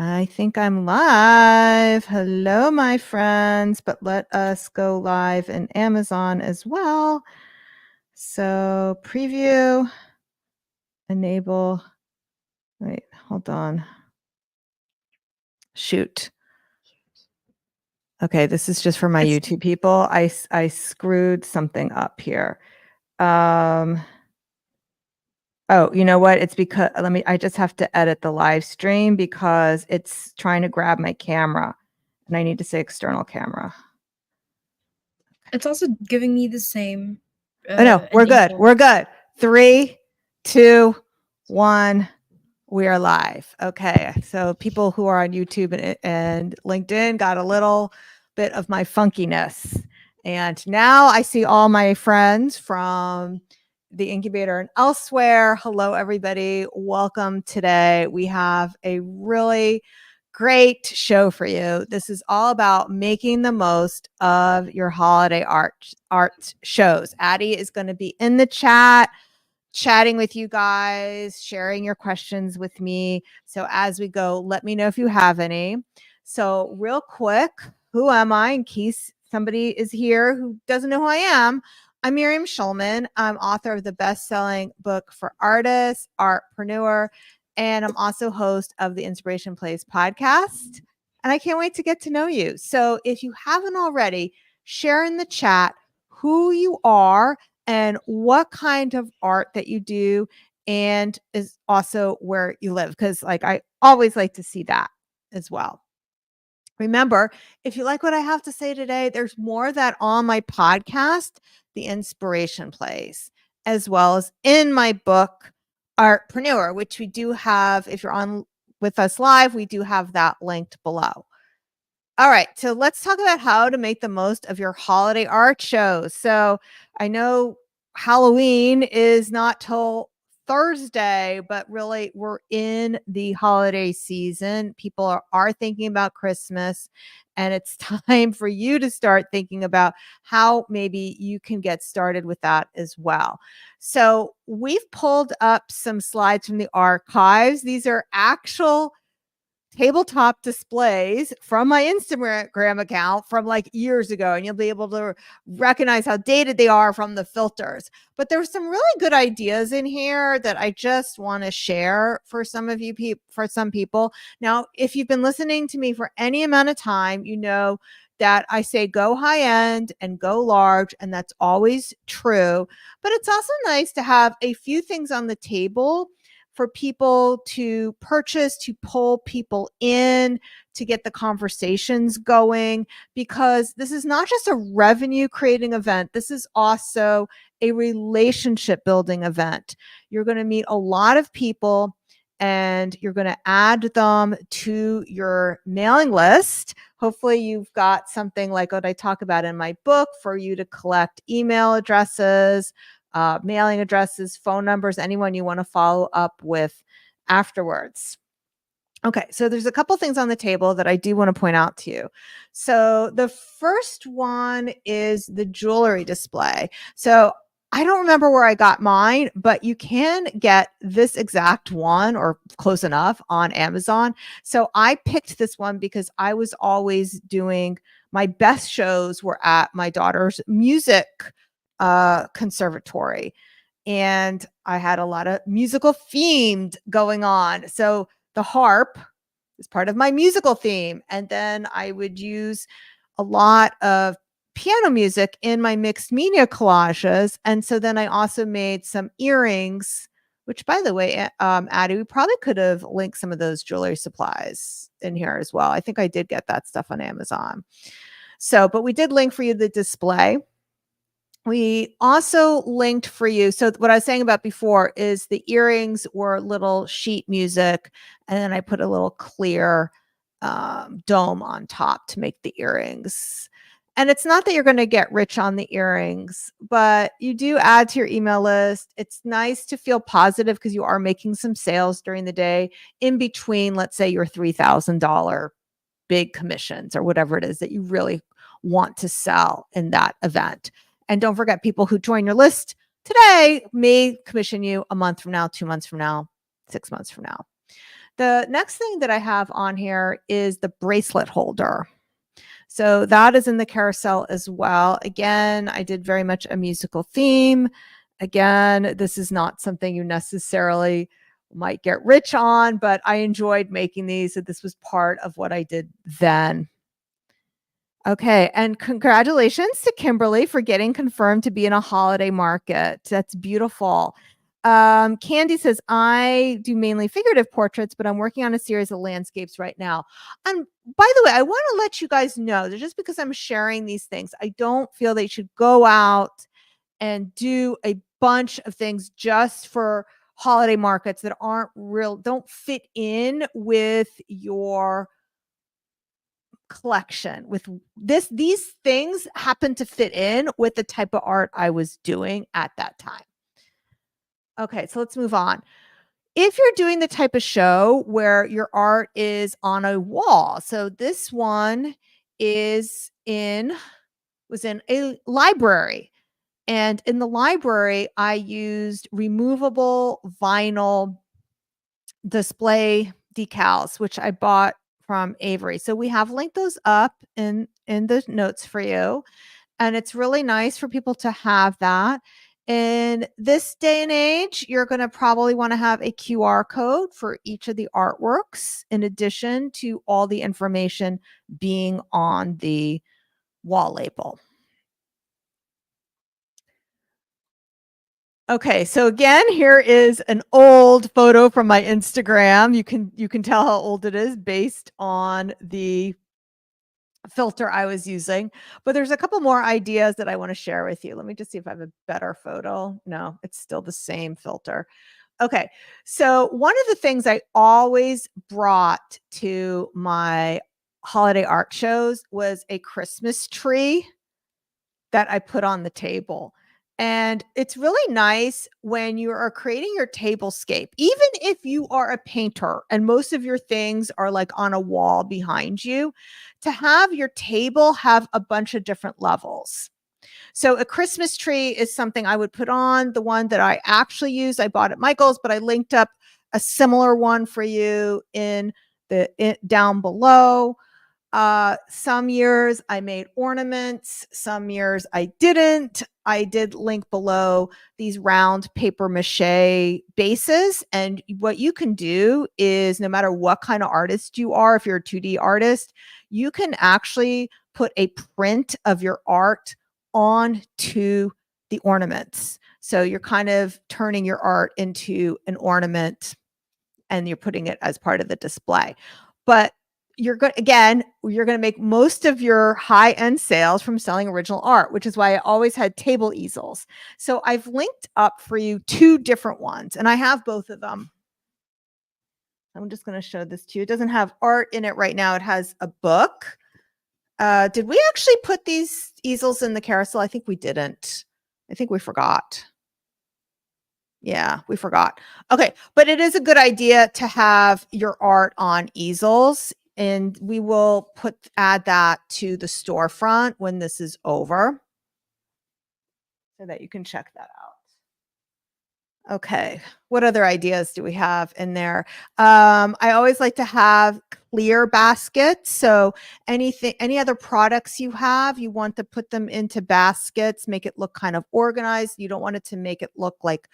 I think I'm live. Hello, my friends, but let us go live in Amazon as well. So preview, enable, wait, hold on. Shoot. Okay, this is just for my YouTube people. I screwed something up here. Oh, you know what? It's because I just have to edit the live stream because it's trying to grab my camera and I need to say external camera. It's also giving me the same. Oh no, we're good. We're good. 3, 2, 1. We are live. Okay. So people who are on YouTube and LinkedIn got a little bit of my funkiness. And now I see all my friends from the incubator and elsewhere. Hello, everybody. Welcome today. We have a really great show for you. This is all about making the most of your holiday art shows. Addie is going to be in the chat, chatting with you guys, sharing your questions with me. So as we go, let me know if you have any. So real quick, who am I? In case somebody is here who doesn't know who I am, I'm Miriam Schulman. I'm author of the best-selling book for artists, Artpreneur, and I'm also host of the Inspiration Plays podcast. And I can't wait to get to know you. So if you haven't already, share in the chat who you are and what kind of art that you do, and is also where you live, because I always like to see that as well. Remember, if you like what I have to say today, there's more of that on my podcast, The Inspiration Plays, as well as in my book, Artpreneur, which we do have. If you're on with us live, we do have that linked below. All right, so let's talk about how to make the most of your holiday art shows. So I know Halloween is not till Thursday, but really we're in the holiday season. People are thinking about Christmas, and it's time for you to start thinking about how maybe you can get started with that as well. So we've pulled up some slides from the archives. These are actual tabletop displays from my Instagram account from years ago, and you'll be able to recognize how dated they are from the filters. But there's some really good ideas in here that I just want to share for some of you for some people. Now, if you've been listening to me for any amount of time, you know that I say go high end and go large, and that's always true. But it's also nice to have a few things on the table for people to purchase, to pull people in, to get the conversations going, because this is not just a revenue creating event. This is also a relationship building event. You're going to meet a lot of people and you're going to add them to your mailing list. Hopefully you've got something like what I talk about in my book for you to collect email addresses, mailing addresses, phone numbers, anyone you want to follow up with afterwards. Okay, so there's a couple things on the table that I do want to point out to you. So the first one is the jewelry display. So I don't remember where I got mine, but you can get this exact one or close enough on Amazon. So I picked this one because I was always doing my best shows were at my daughter's music conservatory. And I had a lot of musical themed going on. So the harp is part of my musical theme. And then I would use a lot of piano music in my mixed media collages. And so then I also made some earrings, which, by the way, Addie, we probably could have linked some of those jewelry supplies in here as well. I think I did get that stuff on Amazon. So, but we did link for you the display. We also linked for you. So what I was saying about before is the earrings were little sheet music, and then I put a little clear dome on top to make the earrings. And it's not that you're going to get rich on the earrings, but you do add to your email list. It's nice to feel positive because you are making some sales during the day in between, let's say, your $3,000 big commissions or whatever it is that you really want to sell in that event. And don't forget, people who join your list today may commission you a month from now, 2 months from now, 6 months from now. The next thing that I have on here is the bracelet holder. So that is in the carousel as well. Again, I did very much a musical theme. Again, this is not something you necessarily might get rich on, but I enjoyed making these. So this was part of what I did then. Okay, and congratulations to Kimberly for getting confirmed to be in a holiday market. That's beautiful. Candy says, I do mainly figurative portraits, but I'm working on a series of landscapes right now. And by the way, I want to let you guys know that just because I'm sharing these things, I don't feel they should go out and do a bunch of things just for holiday markets that aren't real, don't fit in with your collection. With these things happen to fit in with the type of art I was doing at that time. Okay, so let's move on. If you're doing the type of show where your art is on a wall, so this one was in a library. And in the library, I used removable vinyl display decals, which I bought from Avery. So we have linked those up in the notes for you. And it's really nice for people to have that. In this day and age, you're going to probably want to have a QR code for each of the artworks, in addition to all the information being on the wall label. Okay, so again, here is an old photo from my Instagram. You can tell how old it is based on the filter I was using, but there's a couple more ideas that I want to share with you. Let me just see if I have a better photo. No, it's still the same filter. Okay, so one of the things I always brought to my holiday art shows was a Christmas tree that I put on the table. And it's really nice when you are creating your tablescape, even if you are a painter and most of your things are like on a wall behind you, to have your table have a bunch of different levels. So a Christmas tree is something I would put on. The one that I actually used, I bought at Michael's, but I linked up a similar one for you down below. Some years I made ornaments, some years I didn't. I did link below these round paper mache bases. And what you can do is, no matter what kind of artist you are, if you're a 2D artist, you can actually put a print of your art onto the ornaments. So you're kind of turning your art into an ornament and you're putting it as part of the display. But you're going to make most of your high-end sales from selling original art, which is why I always had table easels. So I've linked up for you 2 different ones, and I have both of them. I'm just going to show this to you. It doesn't have art in it right now. It has a book. Did we actually put these easels in the carousel? I think we didn't. I think we forgot. Yeah, we forgot. Okay, but it is a good idea to have your art on easels, and we will add that to the storefront when this is over so that you can check that out. Okay, what other ideas do we have in there? I always like to have clear baskets. So any other products you have, you want to put them into baskets, make it look kind of organized. You don't want it to make it look like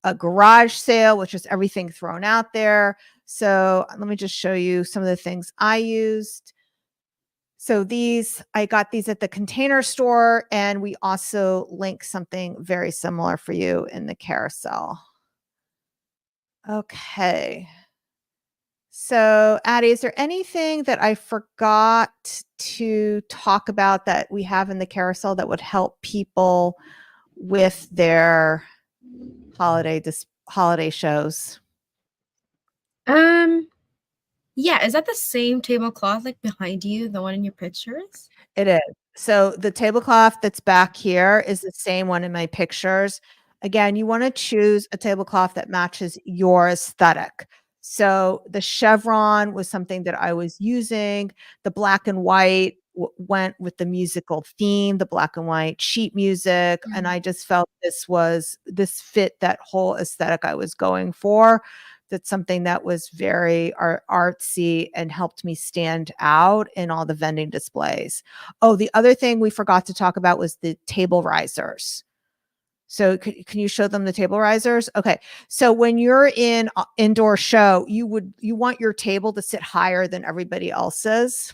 a garage sale, which is everything thrown out there. So let me just show you some of the things I used. So I got these at the Container Store, and we also link something very similar for you in the carousel. Okay. So Addie, is there anything that I forgot to talk about that we have in the carousel that would help people with their holiday shows? Yeah, is that the same tablecloth like behind you, the one in your pictures? It is. So the tablecloth that's back here is the same one in my pictures. Again, you want to choose a tablecloth that matches your aesthetic. So the chevron was something that I was using. The black and white went with the musical theme, the black and white sheet music. And I just felt this fit that whole aesthetic I was going for. That's something that was very artsy and helped me stand out in all the vending displays. Oh, the other thing we forgot to talk about was the table risers. So can you show them the table risers? Okay. So when you're in indoor show, you want your table to sit higher than everybody else's.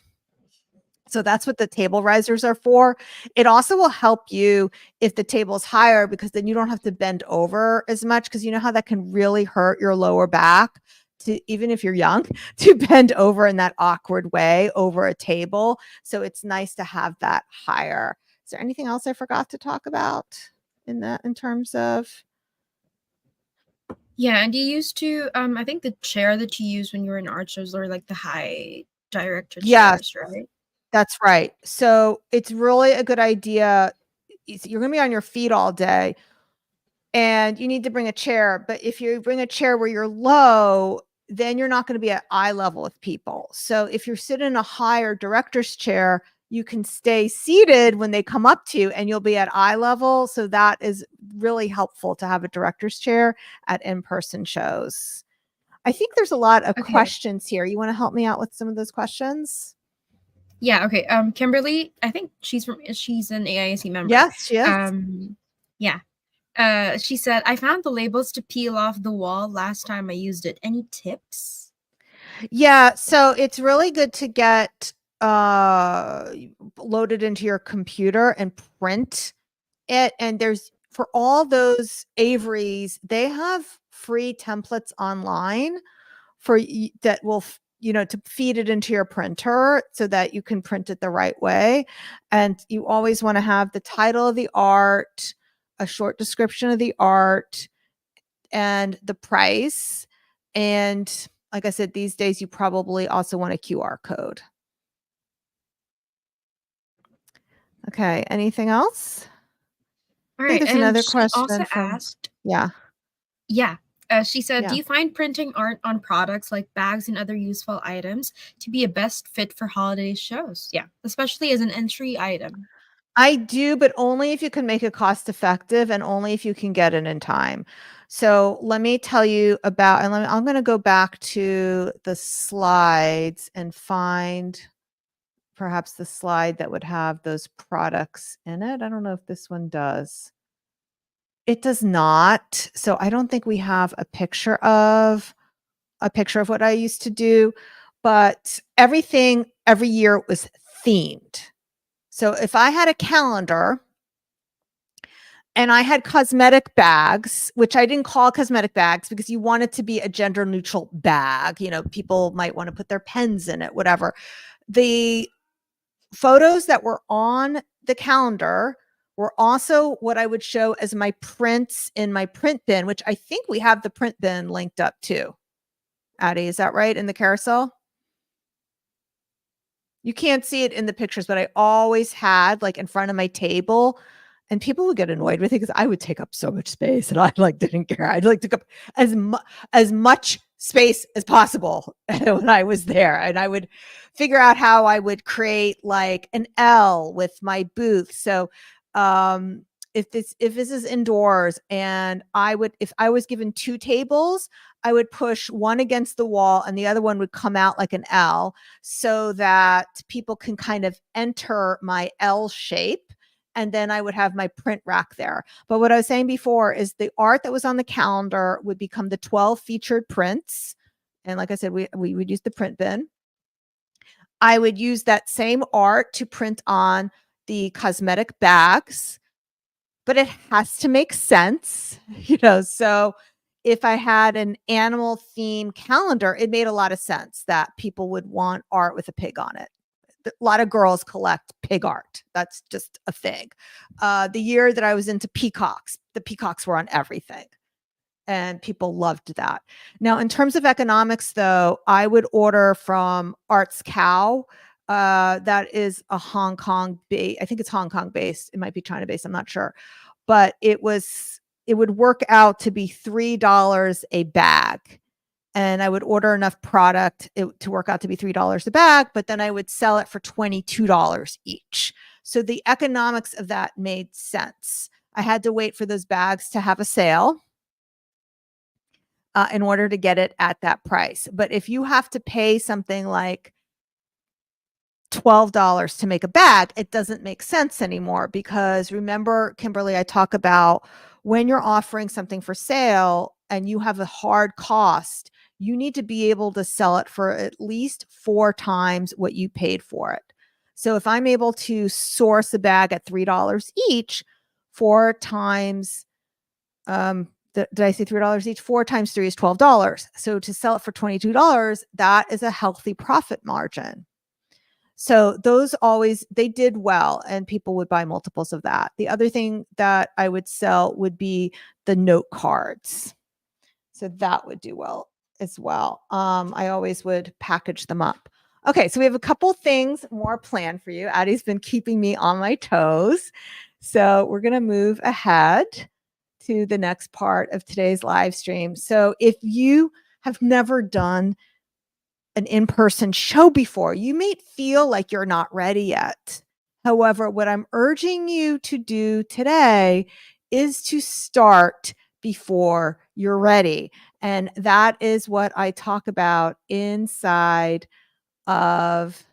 So that's what the table risers are for. It also will help you if the table is higher, because then you don't have to bend over as much, because you know how that can really hurt your lower back, to even if you're young, to bend over in that awkward way over a table. So it's nice to have that higher. Is there anything else I forgot to talk about in terms of? Yeah, and you used to I think the chair that you use when you were in art shows are like the high director Yes, chairs, right? that's right. So it's really a good idea. You're going to be on your feet all day, and you need to bring a chair. But if you bring a chair where you're low, then you're not going to be at eye level with people. So if you're sitting in a higher director's chair, you can stay seated when they come up to you and you'll be at eye level. So that is really helpful to have a director's chair at in-person shows. I think there's a lot of Okay. questions here. You want to help me out with some of those questions? Yeah, okay. Kimberly, I think she's an AIAC member. Yes, she is. Yeah. She said, I found the labels to peel off the wall last time I used it. Any tips? Yeah, so it's really good to get loaded into your computer and print it. And there's, for all those Averys, they have free templates online for that will to feed it into your printer so that you can print it the right way. And you always want to have the title of the art, a short description of the art, and the price. And like I said, these days you probably also want a QR code. Okay, anything else? All I think right. there's And another she also question from, asked, yeah. yeah. She said, do Yeah. you find printing art on products like bags and other useful items to be a best fit for holiday shows? Yeah, especially as an entry item. I do, but only if you can make it cost effective and only if you can get it in time. So let me tell you about, and I'm going to go back to the slides and find perhaps the slide that would have those products in it. I don't know if this one does. It does not. So I don't think we have a picture of what I used to do, but everything every year was themed. So if I had a calendar and I had cosmetic bags, which I didn't call cosmetic bags because you want it to be a gender neutral bag. People might want to put their pens in it, whatever. The photos that were on the calendar were also what I would show as my prints in my print bin, which I think we have the print bin linked up too. Addie, is that right, in the carousel? You can't see it in the pictures, but I always had like in front of my table, and people would get annoyed with it because I would take up so much space and I didn't care. I'd took up as much space as possible when I was there. And I would figure out how I would create like an L with my booth. So if this is indoors, and if I was given two tables, I would push one against the wall and the other one would come out like an L, so that people can kind of enter my L shape. And then I would have my print rack there. But what I was saying before is the art that was on the calendar would become the 12 featured prints. And like I said, we would use the print bin. I would use that same art to print on the cosmetic bags, but it has to make sense, so if I had an animal theme calendar, it made a lot of sense that people would want art with a pig on it. A lot of girls collect pig art. That's just a thing. The year that I was into peacocks, the peacocks were on everything, and people loved that. Now, in terms of economics, though, I would order from Arts Cow. That is a Hong Kong based. I think it's Hong Kong based. It might be China based. I'm not sure, but it would work out to be $3 a bag. And I would order enough product to work out to be $3 a bag, but then I would sell it for $22 each. So the economics of that made sense. I had to wait for those bags to have a sale. in order to get it at that price. But if you have to pay something like $12 to make a bag, it doesn't make sense anymore, because remember, Kimberly, I talk about when you're offering something for sale and you have a hard cost, you need to be able to sell it for at least 4 times what you paid for it. So if I'm able to source a bag at $3 each, 4 times, did I say $3 each? 4 times 3 is $12. So to sell it for $22, that is a healthy profit margin. So those always, they did well, and people would buy multiples of that. The other thing that I would sell would be the note cards. So that would do well as well. I always would package them up. Okay, so we have a couple things more planned for you. Addie's been keeping me on my toes. So we're going to move ahead to the next part of today's live stream. So if you have never done an in-person show before, you may feel like you're not ready yet. However, what I'm urging you to do today is to start before you're ready. And that is what I talk about inside of,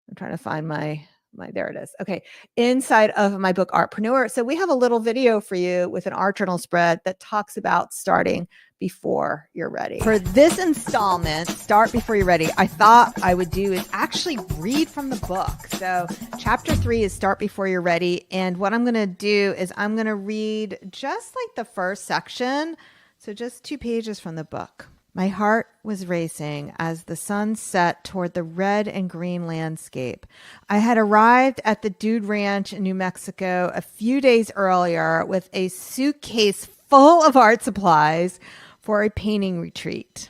I'm trying to find my, there it is. Okay. Inside of my book, Artpreneur. So we have a little video for you with an art journal spread that talks about starting before you're ready. For this installment, Start Before You're Ready, I thought I would do is actually read from the book. So chapter 3 is Start Before You're Ready. And what I'm going to do is I'm going to read just like the first section. So just 2 pages from the book. My heart was racing as the sun set toward the red and green landscape. I had arrived at the Dude Ranch in New Mexico a few days earlier with a suitcase full of art supplies for a painting retreat,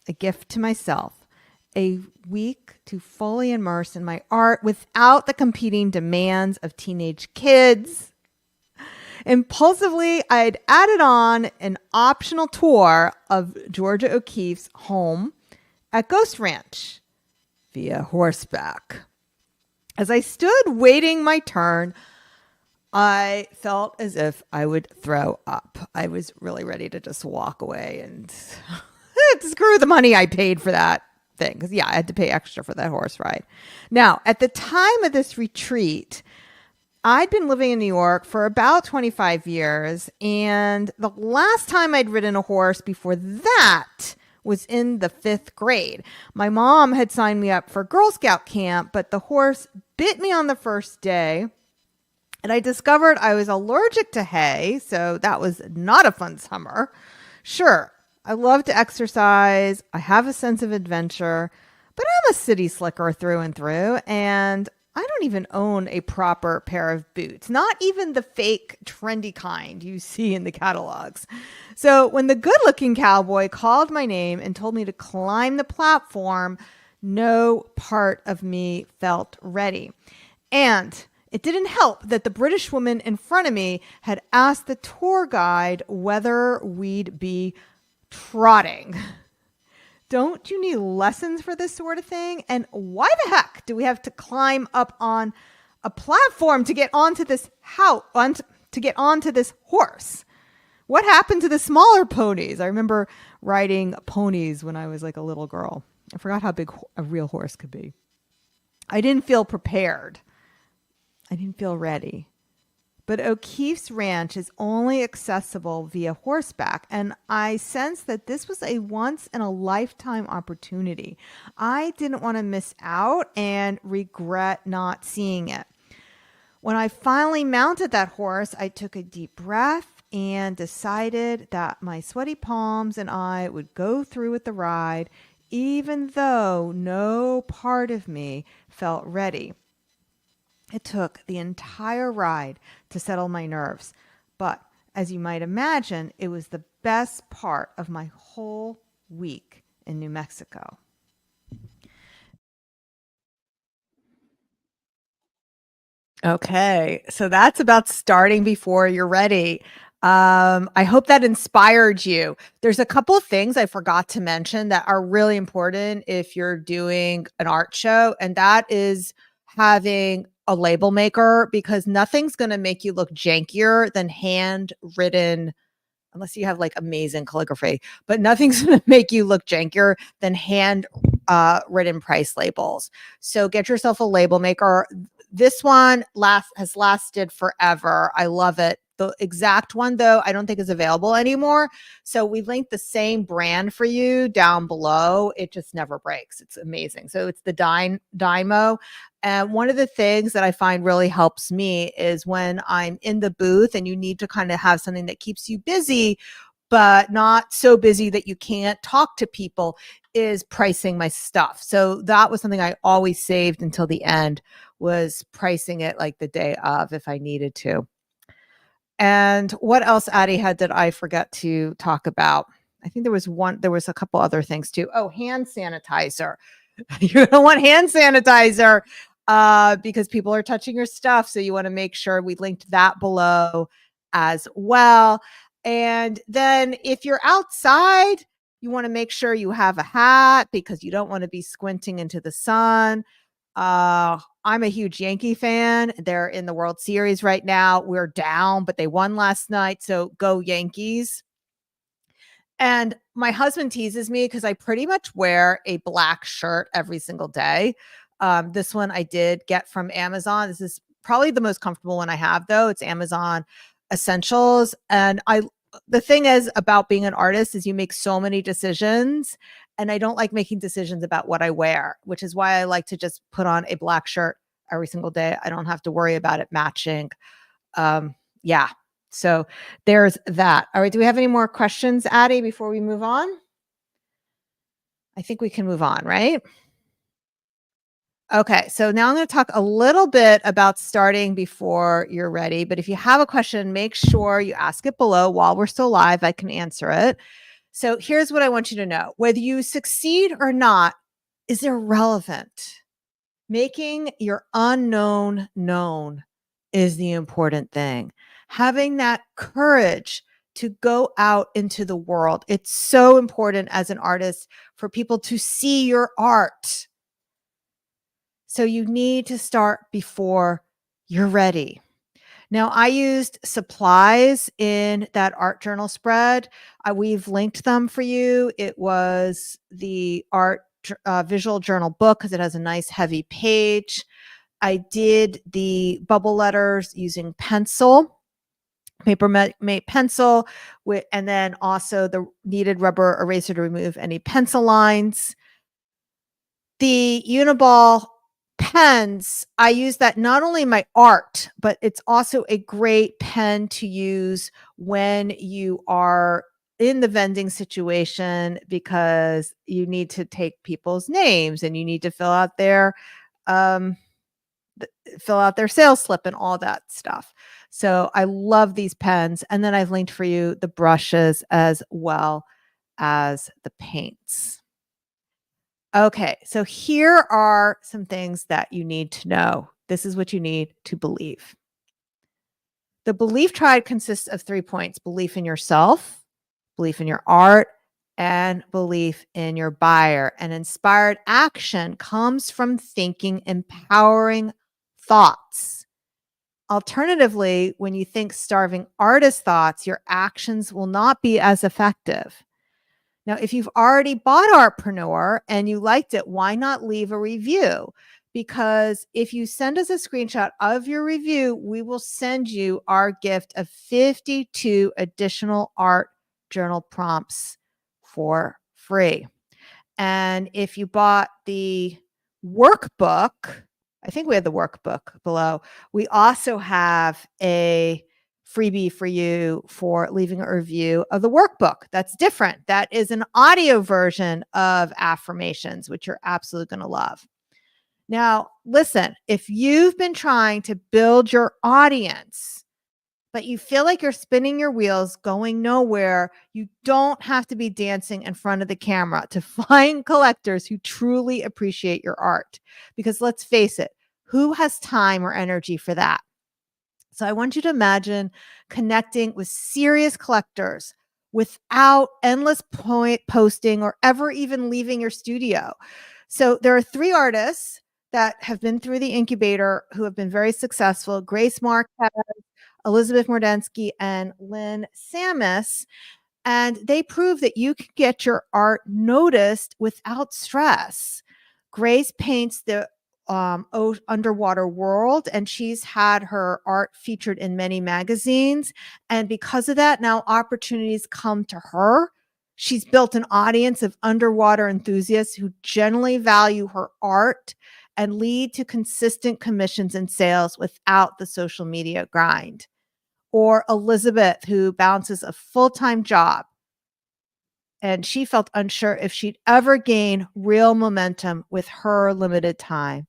a gift to myself, a week to fully immerse in my art without the competing demands of teenage kids. Impulsively, I'd added on an optional tour of Georgia O'Keeffe's home at Ghost Ranch via horseback. As I stood waiting my turn, I felt as if I would throw up. I was really ready to just walk away and screw the money I paid for that thing. Because, yeah, I had to pay extra for that horse ride. Now, at the time of this retreat, I'd been living in New York for about 25 years. And the last time I'd ridden a horse before that was in the 5th grade. My mom had signed me up for Girl Scout camp, but the horse bit me on the first day. And I discovered I was allergic to hay, so that was not a fun summer. Sure, I love to exercise. I have a sense of adventure, but I'm a city slicker through and through, and I don't even own a proper pair of boots, not even the fake trendy kind you see in the catalogs. So when the good-looking cowboy called my name and told me to climb the platform, no part of me felt ready. And it didn't help that the British woman in front of me had asked the tour guide whether we'd be trotting. Don't you need lessons for this sort of thing? And why the heck do we have to climb up on a platform to get onto this horse? What happened to the smaller ponies? I remember riding ponies when I was like a little girl. I forgot how big a real horse could be. I didn't feel prepared. I didn't feel ready. But O'Keeffe's ranch is only accessible via horseback, and I sensed that this was a once-in-a-lifetime opportunity. I didn't want to miss out and regret not seeing it. When I finally mounted that horse, I took a deep breath and decided that my sweaty palms and I would go through with the ride, even though no part of me felt ready. It took the entire ride to settle my nerves, but as you might imagine, it was the best part of my whole week in New Mexico. Okay, so that's about starting before you're ready. I hope that inspired you. There's a couple of things I forgot to mention that are really important if you're doing an art show, and that is having a label maker, because nothing's going to make you look jankier than handwritten unless you have like amazing calligraphy, but nothing's going to make you look jankier than hand written price labels. So get yourself a label maker. This one has lasted forever. I love it. The exact one, though, I don't think is available anymore. So we linked the same brand for you down below. It just never breaks. It's amazing. So it's the Dymo. And one of the things that I find really helps me is when I'm in the booth and you need to kind of have something that keeps you busy, but not so busy that you can't talk to people, is pricing my stuff. So that was something I always saved until the end, was pricing it like the day of if I needed to. And what else, Addie, did I forget to talk about? I think there was a couple other things too. Oh, hand sanitizer. You're gonna want hand sanitizer because people are touching your stuff. So you want to make sure we linked that below as well. And then if you're outside, you want to make sure you have a hat because you don't want to be squinting into the sun. I'm a huge Yankee fan. They're in the World Series right now. We're down, but they won last night. So go Yankees. And my husband teases me because I pretty much wear a black shirt every single day. This one I did get from Amazon. This is probably the most comfortable one I have, though. It's Amazon Essentials. And the thing is about being an artist is you make so many decisions, and I don't like making decisions about what I wear, which is why I like to just put on a black shirt every single day. I don't have to worry about it matching. Yeah. So there's that. All right. Do we have any more questions, Addie, before we move on? I think we can move on, right? Okay. So now I'm going to talk a little bit about starting before you're ready. But if you have a question, make sure you ask it below while we're still live. I can answer it. So here's what I want you to know. Whether you succeed or not is irrelevant. Making your unknown known is the important thing. Having that courage to go out into the world. It's so important as an artist for people to see your art. So you need to start before you're ready. Now, I used supplies in that art journal spread. We've linked them for you. It was the art visual journal book because it has a nice heavy page. I did the bubble letters using pencil, paper mate pencil, and then also the kneaded rubber eraser to remove any pencil lines. The Uniball pens, I use that not only in my art, but it's also a great pen to use when you are in the vending situation because you need to take people's names and you need to fill out their sales slip and all that stuff. So I love these pens. And then I've linked for you the brushes as well as the paints. Okay, so here are some things that you need to know. This is what you need to believe. The belief triad consists of 3 points: belief in yourself, belief in your art, and belief in your buyer. And inspired action comes from thinking empowering thoughts. Alternatively, when you think starving artist thoughts, your actions will not be as effective. Now, if you've already bought Artpreneur and you liked it, why not leave a review? Because if you send us a screenshot of your review, we will send you our gift of 52 additional art journal prompts for free. And if you bought the workbook, I think we have the workbook below. We also have a freebie for you for leaving a review of the workbook. That's different. That is an audio version of affirmations, which you're absolutely going to love. Now, listen, if you've been trying to build your audience, but you feel like you're spinning your wheels, going nowhere, you don't have to be dancing in front of the camera to find collectors who truly appreciate your art. Because let's face it, who has time or energy for that? So I want you to imagine connecting with serious collectors without endless posting or ever even leaving your studio. So there are 3 artists that have been through the incubator who have been very successful: Grace Marquez, Elizabeth Mordensky and Lynn Samus. And they prove that you can get your art noticed without stress. Grace paints the underwater world, and she's had her art featured in many magazines. And because of that, now opportunities come to her. She's built an audience of underwater enthusiasts who generally value her art and lead to consistent commissions and sales without the social media grind. Or Elizabeth, who balances a full-time job, and she felt unsure if she'd ever gain real momentum with her limited time.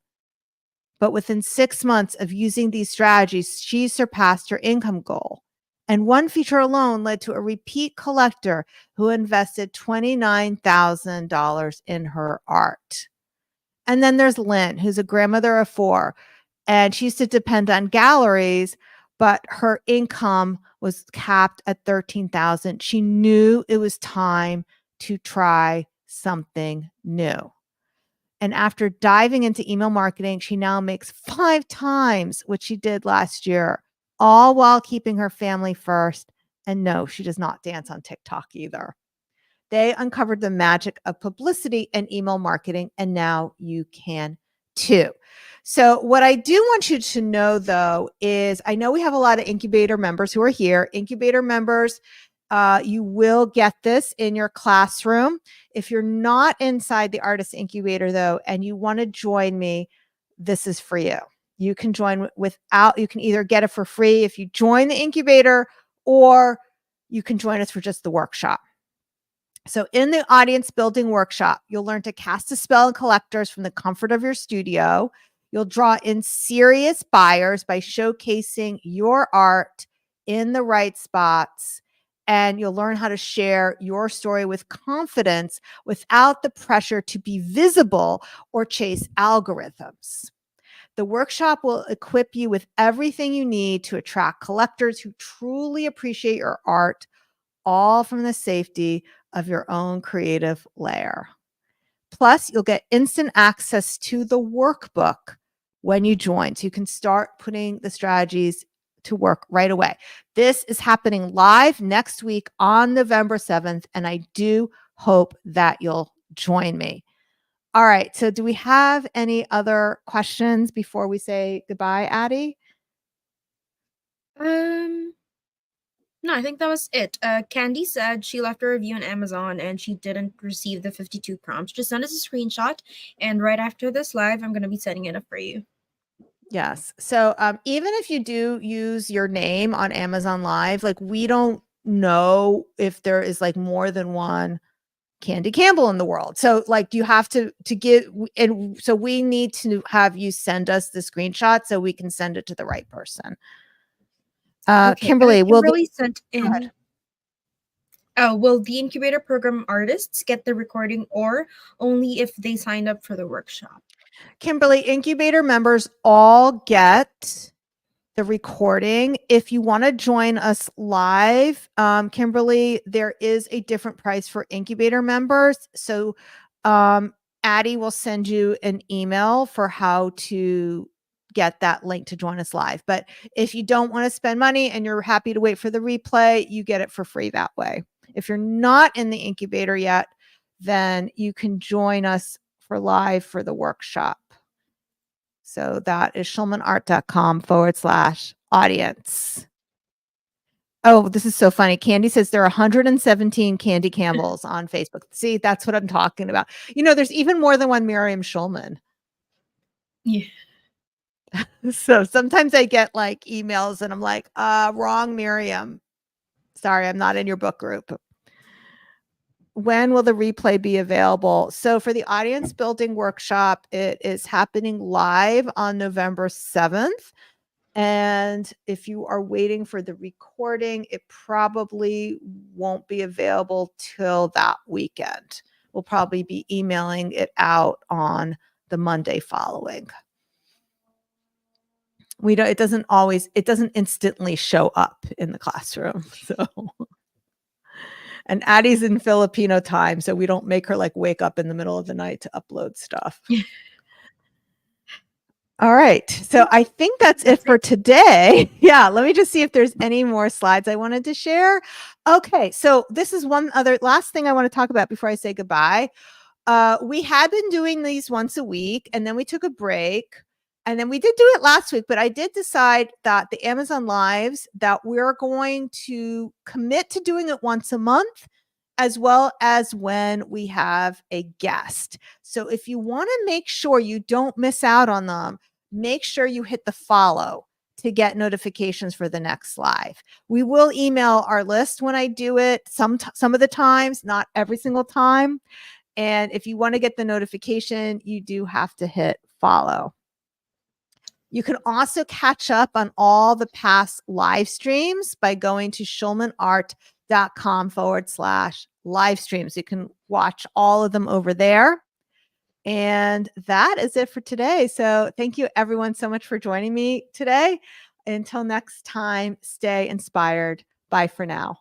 But within 6 months of using these strategies, she surpassed her income goal. And one feature alone led to a repeat collector who invested $29,000 in her art. And then there's Lynn, who's a grandmother of 4, and she used to depend on galleries, but her income was capped at $13,000. She knew it was time to try something new. And after diving into email marketing, she now makes 5 times what she did last year, all while keeping her family first. And no, she does not dance on TikTok either. They uncovered the magic of publicity and email marketing, and now you can too. So what I do want you to know, though, is I know we have a lot of incubator members who are here. Incubator members, you will get this in your classroom. If you're not inside the Artist Incubator, though, and you want to join me, this is for you. You can join you can either get it for free if you join the incubator, or you can join us for just the workshop. So in the audience building workshop, you'll learn to cast a spell on collectors from the comfort of your studio. You'll draw in serious buyers by showcasing your art in the right spots. And you'll learn how to share your story with confidence without the pressure to be visible or chase algorithms. The workshop will equip you with everything you need to attract collectors who truly appreciate your art, all from the safety of your own creative lair. Plus, you'll get instant access to the workbook when you join, so you can start putting the strategies to work right away. This is happening live next week on November 7th, and I do hope that you'll join me. All right, so do we have any other questions before we say goodbye, Addie? No, I think that was it. Candy said she left a review on Amazon and she didn't receive the 52 prompts. Just send us a screenshot, and right after this live, I'm going to be setting it up for you. Yes. So even if you do use your name on Amazon Live, like we don't know if there is like more than one Candy Campbell in the world. So like you have to give, and so we need to have you send us the screenshot so we can send it to the right person. Okay, Kimberly, Kimberly sent in. Oh, will the incubator program artists get the recording, or only if they signed up for the workshop? Kimberly, incubator members all get the recording. If you want to join us live, Kimberly, there is a different price for incubator members. So Addie will send you an email for how to get that link to join us live. But if you don't want to spend money and you're happy to wait for the replay, you get it for free that way. If you're not in the incubator yet, then you can join us for live for the workshop. So that is schulmanart.com/audience. Oh, this is so funny. Candy says there are 117 Candy Campbells on Facebook. See, that's what I'm talking about. You know, there's even more than one Miriam Schulman. Yeah. So sometimes I get like emails and I'm like, wrong Miriam. Sorry, I'm not in your book group. When will the replay be available? So for the audience building workshop, it is happening live on November 7th. And if you are waiting for the recording, it probably won't be available till that weekend. We'll probably be emailing it out on the Monday following. It doesn't instantly show up in the classroom. So, and Addie's in Filipino time, so we don't make her like wake up in the middle of the night to upload stuff. All right. So I think that's it for today. Yeah. Let me just see if there's any more slides I wanted to share. Okay. So this is one other last thing I want to talk about before I say goodbye. We had been doing these once a week and then we took a break. And then we did do it last week, but I did decide that the Amazon Lives that we're going to commit to doing it once a month, as well as when we have a guest. So if you want to make sure you don't miss out on them, make sure you hit the follow to get notifications for the next live. We will email our list when I do it some of the times, not every single time. And if you want to get the notification, you do have to hit follow. You can also catch up on all the past live streams by going to schulmanart.com/live streams. You can watch all of them over there. And that is it for today. So thank you everyone so much for joining me today. Until next time, stay inspired. Bye for now.